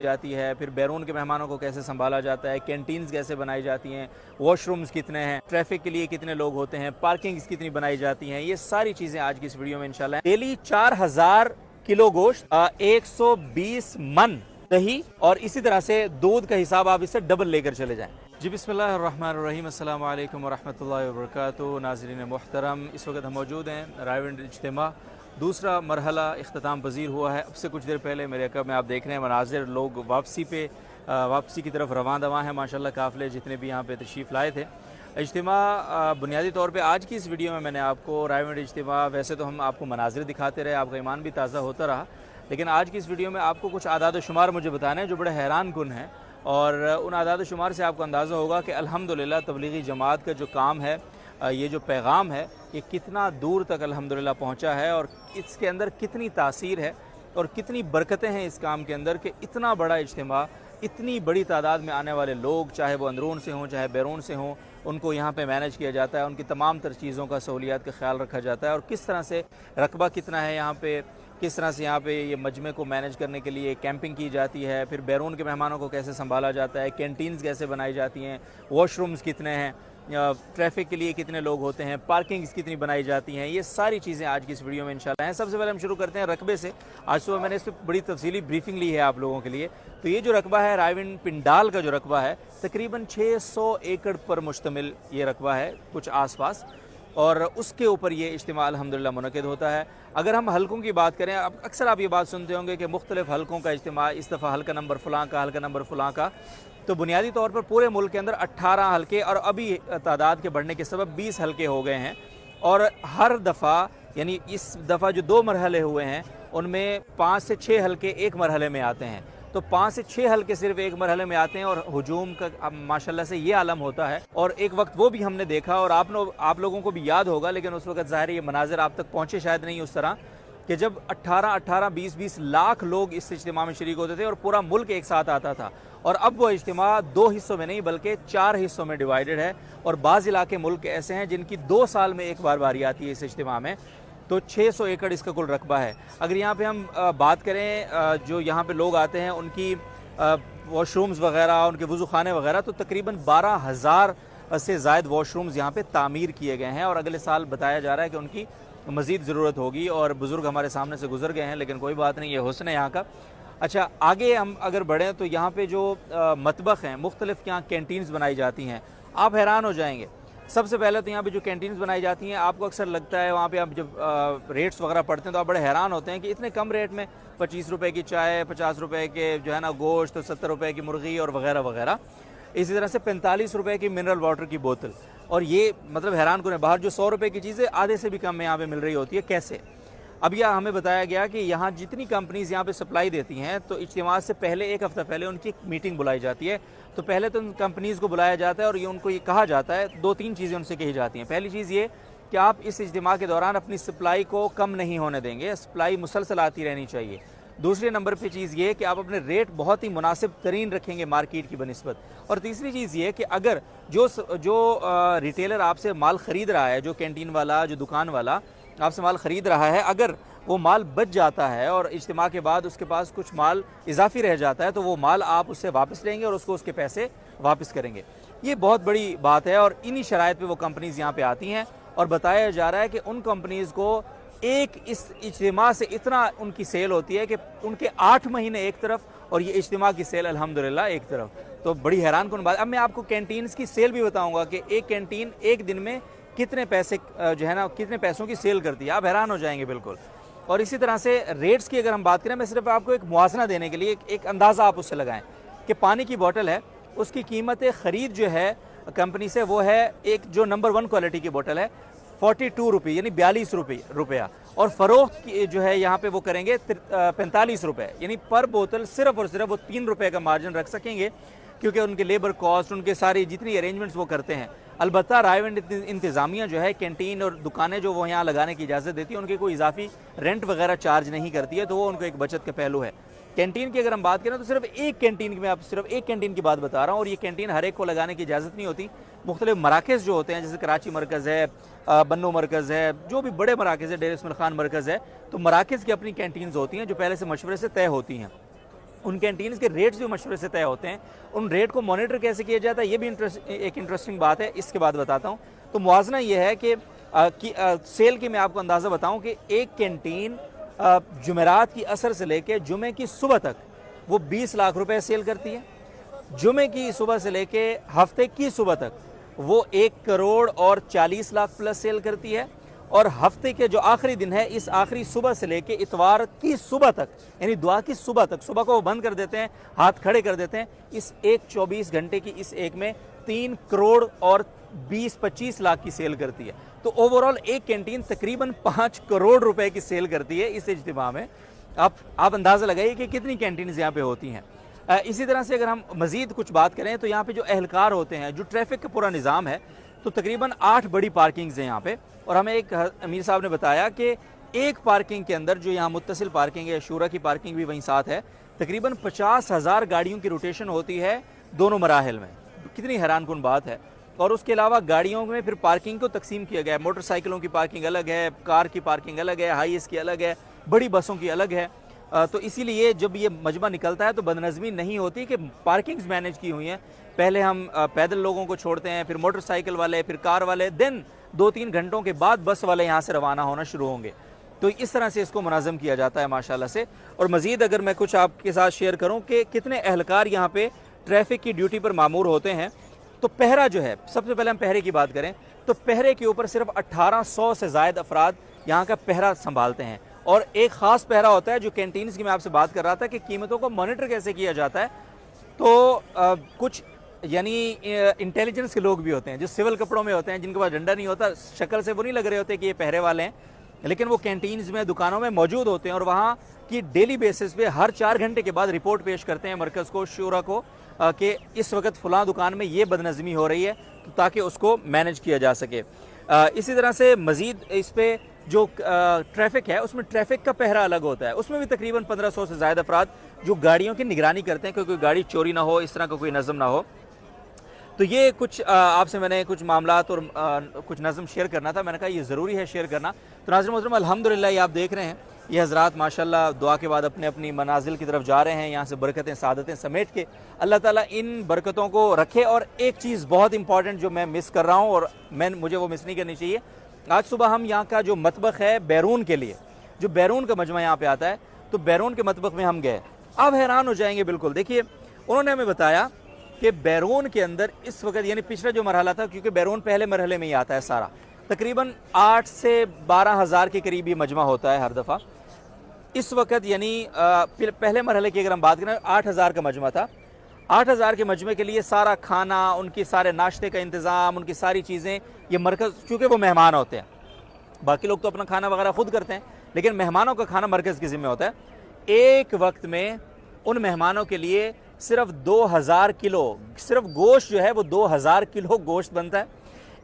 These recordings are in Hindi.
जाती है, फिर बैरून के मेहमानों को कैसे संभाला जाता है, कैंटीन्स कैसे बनाई जाती हैं, वॉशरूम्स कितने हैं, ट्रैफिक के लिए कितने लोग होते हैं, पार्किंग्स कितनी बनाई जाती हैं, ये सारी चीज़ें आज की इस वीडियो में इंशाल्लाह। डेली 4000 किलो गोश्त, 120 मन दही और इसी तरह से दूध का हिसाब आप इससे डबल लेकर चले जाएं। जी बिस्मिल्लाहिर्रहमानिर्रहीम, अस्सलाम वालेकुम वरहमतुल्लाहि वबरकातुहू। नाज़रीन मोहतरम, इस वक्त हम मौजूद हैं रायविंड इज्तिमा। दूसरा मरहला इख्तिताम पजीर हुआ है। अब से कुछ देर पहले मेरे अकब में आप देख रहे हैं मनाजिर, लोग वापसी की तरफ रवां दवा हैं माशाल्लाह। काफ़िले जितने भी यहाँ पे तशरीफ़ लाए थे। इज्तिमा बुनियादी तौर पे आज की इस वीडियो में मैंने आपको रायविंड इज्तिमा, वैसे तो हम आपको मनाजिर दिखाते रहे, आपका ईमान भी ताज़ा होता रहा, लेकिन आज की इस वीडियो में आपको कुछ आदाद शुमार मुझे बताने हैं जो बड़े हैरान कुन हैं। और उन आदाद शुमार से आपको अंदाज़ा होगा कि अल्हम्दुलिल्लाह तबलीगी जमात का जो काम है, ये जो पैगाम है, ये कितना दूर तक अल्हम्दुलिल्लाह पहुंचा है और इसके अंदर कितनी तासीर है और कितनी बरकतें हैं इस काम के अंदर कि इतना बड़ा इज्तिमा, इतनी बड़ी तादाद में आने वाले लोग, चाहे वो अंदरून से हों चाहे बैरून से हों, उनको यहाँ पे मैनेज किया जाता है, उनकी तमाम तर चीज़ों का सहूलियात का ख्याल रखा जाता है। और किस तरह से रकबा कितना है यहाँ पे, किस तरह से यहाँ पे ये मजमे को मैनेज करने के लिए कैंपिंग की जाती है, फिर बैरून के मेहमानों को कैसे संभाला जाता है, कैंटीन्स कैसे बनाई जाती हैं, वॉशरूम्स कितने हैं, ट्रैफिक के लिए कितने लोग होते हैं, पार्किंग्स कितनी बनाई जाती हैं, ये सारी चीज़ें आज की इस वीडियो में इंशाल्लाह हैं। सबसे पहले हम शुरू करते हैं रकबे से। आज सुबह मैंने इस पर बड़ी तफसीली ब्रीफिंग ली है आप लोगों के लिए। तो ये जो रकबा है रायविंड पिंडाल का जो रकबा है, तकरीबन 600 एकड़ पर मुश्तमिल ये रकबा है कुछ आसपास, और उसके ऊपर ये इज्तिमा अल्हम्दुलिल्लाह मुनक़िद होता है। अगर हम हलकों की बात करें, अब अक्सर आप ये बात सुनते होंगे कि मुख्तलिफ हलकों का इज्तिमा, इस दफ़ा हल्का नंबर फ़लाँ का, हल्का नंबर फ़लाँ का। तो बुनियादी तौर पर पूरे मुल्क के अंदर 18 हलके, और अभी तादाद के बढ़ने के सबब 20 हलके हो गए हैं। और हर दफ़ा, यानी इस दफ़ा जो 2 मरहले हुए हैं उनमें 5 से 6 हलके एक मरहले में आते हैं। तो 5 से 6 हलके सिर्फ एक मरहले में आते हैं और हुजूम का माशाल्लाह से ये आलम होता है। और एक वक्त वो भी हमने देखा और आप लोगों को भी याद होगा, लेकिन उस वक्त ज़ाहिर ये मनाजिर आप तक पहुँचे शायद नहीं उस तरह, कि जब 18-18, 20-20 लाख लोग इस इज्तिमा में शरीक होते थे और पूरा मुल्क एक साथ आता था। और अब वो इज्तिमा 2 हिस्सों में नहीं बल्कि 4 हिस्सों में डिवाइडेड है। और बाज़ इलाके मुल्क ऐसे हैं जिनकी 2 साल में एक बार बारी आती है इस इज्तिमा में। तो 600 एकड़ इसका कुल रकबा है। अगर यहाँ पे हम बात करें जो यहाँ पे लोग आते हैं उनकी वॉशरूम्स वगैरह, उनके वज़ू खाने वगैरह, तो तकरीबन 12,000 से ज़ायद वॉशरूम्स यहाँ पे तामीर किए गए हैं। और अगले साल बताया जा रहा है कि उनकी मज़ीद ज़रूरत होगी। और बुज़ुर्ग हमारे सामने से गुजर गए हैं, लेकिन कोई बात नहीं, ये हुस्न है यहाँ का। अच्छा, आगे हम अगर बढ़ें तो यहाँ पे जो मतबख हैं, मुख्तलिफ यहाँ कैंटीन्स बनाई जाती हैं, आप हैरान हो जाएंगे। सबसे पहले तो यहाँ पे जो कैंटीन्स बनाई जाती हैं, आपको अक्सर लगता है वहाँ पे आप जब रेट्स वगैरह पढ़ते हैं तो आप बड़े हैरान होते हैं कि इतने कम रेट में 25 रुपये की चाय, 50 रुपये के जो है ना गोश्त, 70 रुपये की मुर्गी और वगैरह वगैरह। इसी तरह से 45 रुपये की मिनरल वाटर की बोतल। और ये मतलब हैरान करें, बाहर जो 100 रुपये की चीज़ें आधे से भी कम में यहाँ पे मिल रही होती है। कैसे? अब यह हमें बताया गया कि यहाँ जितनी कंपनीज़ यहाँ पे सप्लाई देती हैं, तो इज्तिमा से पहले 1 हफ़्ता पहले उनकी मीटिंग बुलाई जाती है। तो पहले तो उन कंपनीज़ को बुलाया जाता है और ये उनको ये कहा जाता है, 2-3 चीज़ें उनसे कही जाती हैं। पहली चीज़ ये कि आप इस इज्तिमा के दौरान अपनी सप्लाई को कम नहीं होने देंगे, सप्लाई मुसलसल आती रहनी चाहिए। दूसरे नंबर पे चीज़ ये कि आप अपने रेट बहुत ही मुनासिब तरीन रखेंगे मार्केट की बनिस्बत। और तीसरी चीज़ ये कि अगर जो रिटेलर आपसे माल ख़रीद रहा है, जो कैंटीन वाला, जो दुकान वाला आपसे माल ख़रीद रहा है, अगर वो माल बच जाता है और इज्तिमा के बाद उसके पास कुछ माल इजाफी रह जाता है, तो वो माल आप उससे वापस लेंगे और उसको उसके पैसे वापस करेंगे। ये बहुत बड़ी बात है और इन्हीं शराइत पे वो कंपनीज़ यहाँ पे आती हैं। और बताया जा रहा है कि उन कंपनीज़ को एक इस इज्तिमा से इतना उनकी सेल होती है कि उनके 8 महीने एक तरफ और ये इज्तिमा की सेल अल्हम्दुलिल्लाह एक तरफ। तो बड़ी हैरान कुन बात। अब मैं आपको कैंटीन्स की सेल भी बताऊँगा कि एक कैंटीन एक दिन में कितने पैसे जो है ना, कितने पैसों की सेल करती है, आप हैरान हो जाएंगे बिल्कुल। और इसी तरह से रेट्स की अगर हम बात करें, मैं सिर्फ आपको एक मुआवजा देने के लिए एक अंदाज़ा आप उससे लगाएं कि पानी की बोतल है, उसकी कीमत ख़रीद जो है कंपनी से, वो है एक जो नंबर 1 क्वालिटी की बोतल है 42 रुपये, यानी 42 रुपया। और फ़रोख्त की जो है यहाँ पे वो करेंगे 45 रुपये, यानी पर बोतल सिर्फ और सिर्फ वो 3 रुपये का मार्जिन रख सकेंगे, क्योंकि उनके लेबर कॉस्ट, उनके सारी जितनी अरेंजमेंट्स वो करते हैं। अलबत्ता रायविंड इंतज़ामिया जो है कैंटीन और दुकानें जो वो यहाँ लगाने की इजाज़त देती है, उनकी कोई इजाफी रेंट वगैरह चार्ज नहीं करती है, तो वो उनको एक बचत का पहलू है। कैंटीन की अगर हम बात करें तो सिर्फ एक कैंटीन की, मैं आप सिर्फ एक कैंटीन की बात बता रहा हूँ, और ये कैंटीन हर एक को लगाने की इजाज़त नहीं होती। मुख्तलिफ मराकज़ जो होते हैं, जैसे कराची मरकज़ है, बन्नो मरकज़ है, जो भी बड़े मराकज़ है, डेर इस्माइल खान मरकज़ है, तो मराकज़ की अपनी कैंटीन्स होती हैं जो पहले से मशवरे से तय होती हैं। उन कैंटीन्स के रेट्स भी मशवरे से तय होते हैं। उन रेट को मॉनिटर कैसे किया जाता है ये भी एक इंटरेस्टिंग बात है, इसके बाद बताता हूँ। तो मुआवजना ये है कि सेल की मैं आपको अंदाज़ा बताऊँ कि एक कैंटीन जुमेरात की असर से लेकर जुमे की सुबह तक वो 20 लाख रुपए सेल करती है। जुमे की सुबह से लेके हफ्ते की सुबह तक वो 1 करोड़ और 40 लाख प्लस सेल करती है। और हफ्ते के जो आखिरी दिन है, इस आखिरी सुबह से लेके इतवार की सुबह तक, यानी दुआ की सुबह तक, सुबह को वो बंद कर देते हैं, हाथ खड़े कर देते हैं। इस एक 24 घंटे की इस एक में 3 करोड़ और 20-25 लाख की सेल करती है। तो ओवरऑल एक कैंटीन तकरीबन 5 करोड़ रुपए की सेल करती है इस इज्तिमा में। आप अंदाज़ा लगाइए कि कितनी कैंटीन यहाँ पे होती हैं। इसी तरह से अगर हम मज़ीद कुछ बात करें तो यहाँ पे जो एहलकार होते हैं, जो ट्रैफिक का पूरा निज़ाम है, तो तकरीबन 8 बड़ी पार्किंग्स हैं यहाँ पे। और हमें एक अमीर साहब ने बताया कि एक पार्किंग के अंदर, जो यहाँ मुत्तसिल पार्किंग है, शूरा की पार्किंग भी वहीं साथ है, तकरीबन 50,000 गाड़ियों की रोटेशन होती है दोनों मराहिल में। कितनी हैरानकुन बात है। और उसके अलावा गाड़ियों में फिर पार्किंग को तकसीम किया गया है। मोटरसाइकिलों की पार्किंग अलग है, कार की पार्किंग अलग है, हाईएस की अलग है, बड़ी बसों की अलग है। तो इसीलिए जब ये मजमा निकलता है तो बदनज़मी नहीं होती कि पार्किंग्स मैनेज की हुई हैं। पहले हम पैदल लोगों को छोड़ते हैं, फिर मोटरसाइकिल वाले, फिर कार वाले, दिन 2-3 घंटों के बाद बस वाले यहाँ से रवाना होना शुरू होंगे। तो इस तरह से इसको मुनज़्ज़म किया जाता है माशाल्लाह से। और मज़ीद अगर मैं कुछ आपके साथ शेयर करूँ कि कितने एहलकार यहाँ पे ट्रैफिक की ड्यूटी पर मामूर होते हैं, तो पहरा जो है, सबसे पहले हम पहरे की बात करें तो पहरे के ऊपर सिर्फ 1800 से ज़ायद अफराद यहाँ का पहरा संभालते हैं। और एक ख़ास पहरा होता है जो कैंटीन्स की मैं आपसे बात कर रहा था कि कीमतों को मॉनिटर कैसे किया जाता है। तो कुछ यानी इंटेलिजेंस के लोग भी होते हैं जो सिविल कपड़ों में होते हैं, जिनके पास डंडा नहीं होता, शक्ल से वो नहीं लग रहे होते कि ये पहरे वाले हैं, लेकिन वो कैंटीन्स में, दुकानों में मौजूद होते हैं और वहाँ की डेली बेसिस पे हर 4 घंटे के बाद रिपोर्ट पेश करते हैं मरकज़ को, शूरा को, कि इस वक्त फ़लाँ दुकान में ये बदनज़मी हो रही है, तो ताकि उसको मैनेज किया जा सके। इसी तरह से मज़ीद इस पर जो ट्रैफिक है, उसमें ट्रैफिक का पहरा अलग होता है। उसमें भी तकरीबन 1500 से ज़्यादा अफराद जो गाड़ियों की निगरानी करते हैं कि कोई गाड़ी चोरी ना हो, इस तरह का कोई नज़म ना हो। तो ये कुछ आपसे मैंने कुछ मामलात और कुछ नज़म शेयर करना था। मैंने कहा ये ज़रूरी है शेयर करना। तो नाज़रीन मोहतरम, अल्हम्दुलिल्लाह, ये आप देख रहे हैं, ये हज़रात माशाल्लाह दुआ के बाद अपने अपनी मनाजिल की तरफ जा रहे हैं। यहाँ से बरकतें, सादतें समेट के अल्लाह ताला इन बरकतों को रखे। और एक चीज़ बहुत इंपॉर्टेंट जो मैं मिस कर रहा हूँ और मुझे वो मिस नहीं करनी चाहिए, आज सुबह हम यहाँ का जो मतबख है बैरून के लिए, जो बैरून का मजमा यहाँ पे आता है, तो बैरून के मतबख में हम गए। आप हैरान हो जाएंगे बिल्कुल। देखिए, उन्होंने हमें बताया कि बैरून के अंदर इस वक्त, यानी पिछला जो मरहला था, क्योंकि बैरून पहले मरहले में ही आता है सारा, तकरीबन 8 से 12 हज़ार के करीब ये मजमा होता है हर दफ़ा। इस वक्त यानी पहले मरहले की अगर हम बात करें, 8,000 का मजमा था। 8,000 के मजमे के लिए सारा खाना, उनकी सारे नाश्ते का इंतज़ाम, उनकी सारी चीज़ें, ये मरकज़, चूँकि वो मेहमान होते हैं, बाकी लोग तो अपना खाना वगैरह खुद करते हैं, लेकिन मेहमानों का खाना मरकज़ के ज़िम्मे होता है। एक वक्त में उन मेहमानों के लिए सिर्फ 2000 किलो, सिर्फ गोश्त जो है वो 2000 किलो गोश्त बनता है।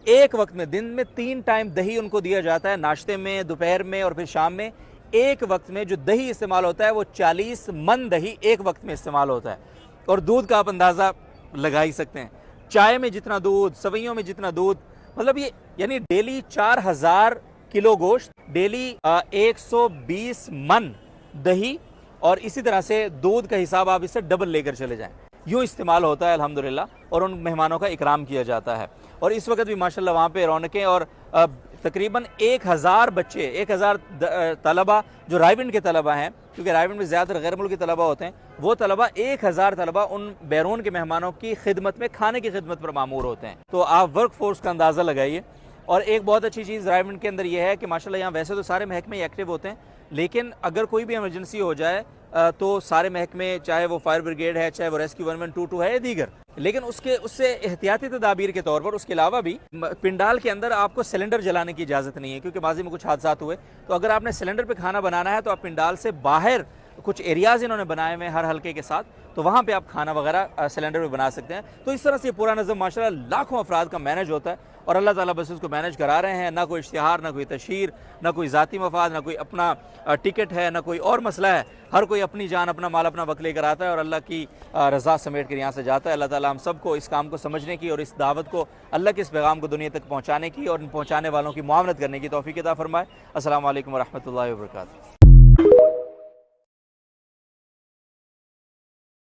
एक वक्त में, दिन में 3 टाइम दही उनको दिया जाता है, नाश्ते में, दोपहर में और फिर शाम में। एक वक्त में जो दही इस्तेमाल होता है वो 40 मन दही एक वक्त में इस्तेमाल होता है। और दूध का आप अंदाज़ा लगा ही सकते हैं, चाय में जितना दूध, सवैयों में जितना दूध, मतलब ये यानी डेली 4000 किलो गोश्त, डेली 120 मन दही, और इसी तरह से दूध का हिसाब आप इससे डबल लेकर चले जाएं, यूँ इस्तेमाल होता है अल्हम्दुलिल्लाह। और उन मेहमानों का इकराम किया जाता है। और इस वक्त भी माशाल्लाह वहाँ पे रौनकें, और तकरीबन 1000 बच्चे, 1000 तलबा जो रायविंड के तलबा हैं, क्योंकि रायविंड में ज़्यादातर गैर मुल्की तलबा होते हैं, वो तलबा 1000 तलबा उन बैरून के मेहमानों की खिदमत में, खाने की खिदमत पर मामूर होते हैं। तो आप वर्क फोर्स का अंदाज़ा लगाइए। और एक बहुत अच्छी चीज़ रायविंड के अंदर यह है कि माशाल्लाह यहाँ वैसे तो सारे महकमे एक्टिव होते हैं, लेकिन अगर कोई भी इमरजेंसी हो जाए तो सारे महकमे, चाहे वो फायर ब्रिगेड है, चाहे वो रेस्क्यू 1122 है या दीगर, लेकिन उससे एहतियाती तदाबीर के तौर पर उसके अलावा भी पिंडाल के अंदर आपको सिलेंडर जलाने की इजाज़त नहीं है, क्योंकि माजी में कुछ हादसा हुए। तो अगर आपने सिलेंडर पे खाना बनाना है तो आप पिंडाल से बाहर कुछ एरियाज इन्होंने बनाए हुए हैं हर हल्के के साथ, तो वहाँ पे आप खाना वगैरह सिलेंडर पे बना सकते हैं। तो इस तरह से पूरा नज़म माशाल्लाह लाखों अफराद का मैनेज होता है, और अल्लाह ताला बस उसको मैनेज करा रहे हैं। ना कोई इश्तिहार, ना कोई तशहीर, ना कोई ज़ाती मफाद, ना कोई अपना टिकट है, ना कोई और मसला है। हर कोई अपनी जान, अपना माल, अपना वक्त लेकर आता है और अल्लाह की रज़ा समेट कर यहाँ से जाता है। अल्लाह ताला हम सबको इस काम को समझने की और इस दावत को, अल्लाह के इस पैगाम को दुनिया तक पहुँचाने की और इन पहुँचाने वालों की मुआवनत करने की तौफीक अता फरमाए। अस्सलामु अलैकुम व रहमतुल्लाहि व बरकातुहू।